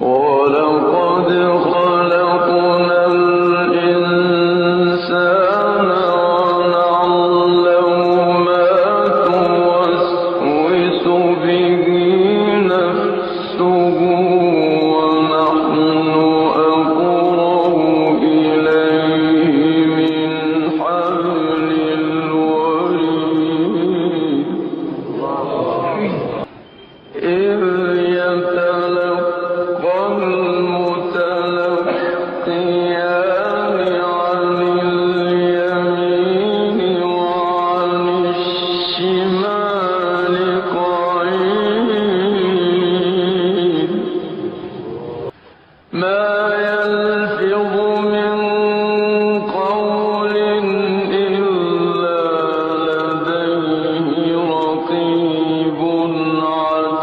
ولقد خلقنا الإنسان ونعلم ما توسوس به نفسه ونحن أقرب إليه من حبل الوريد إذ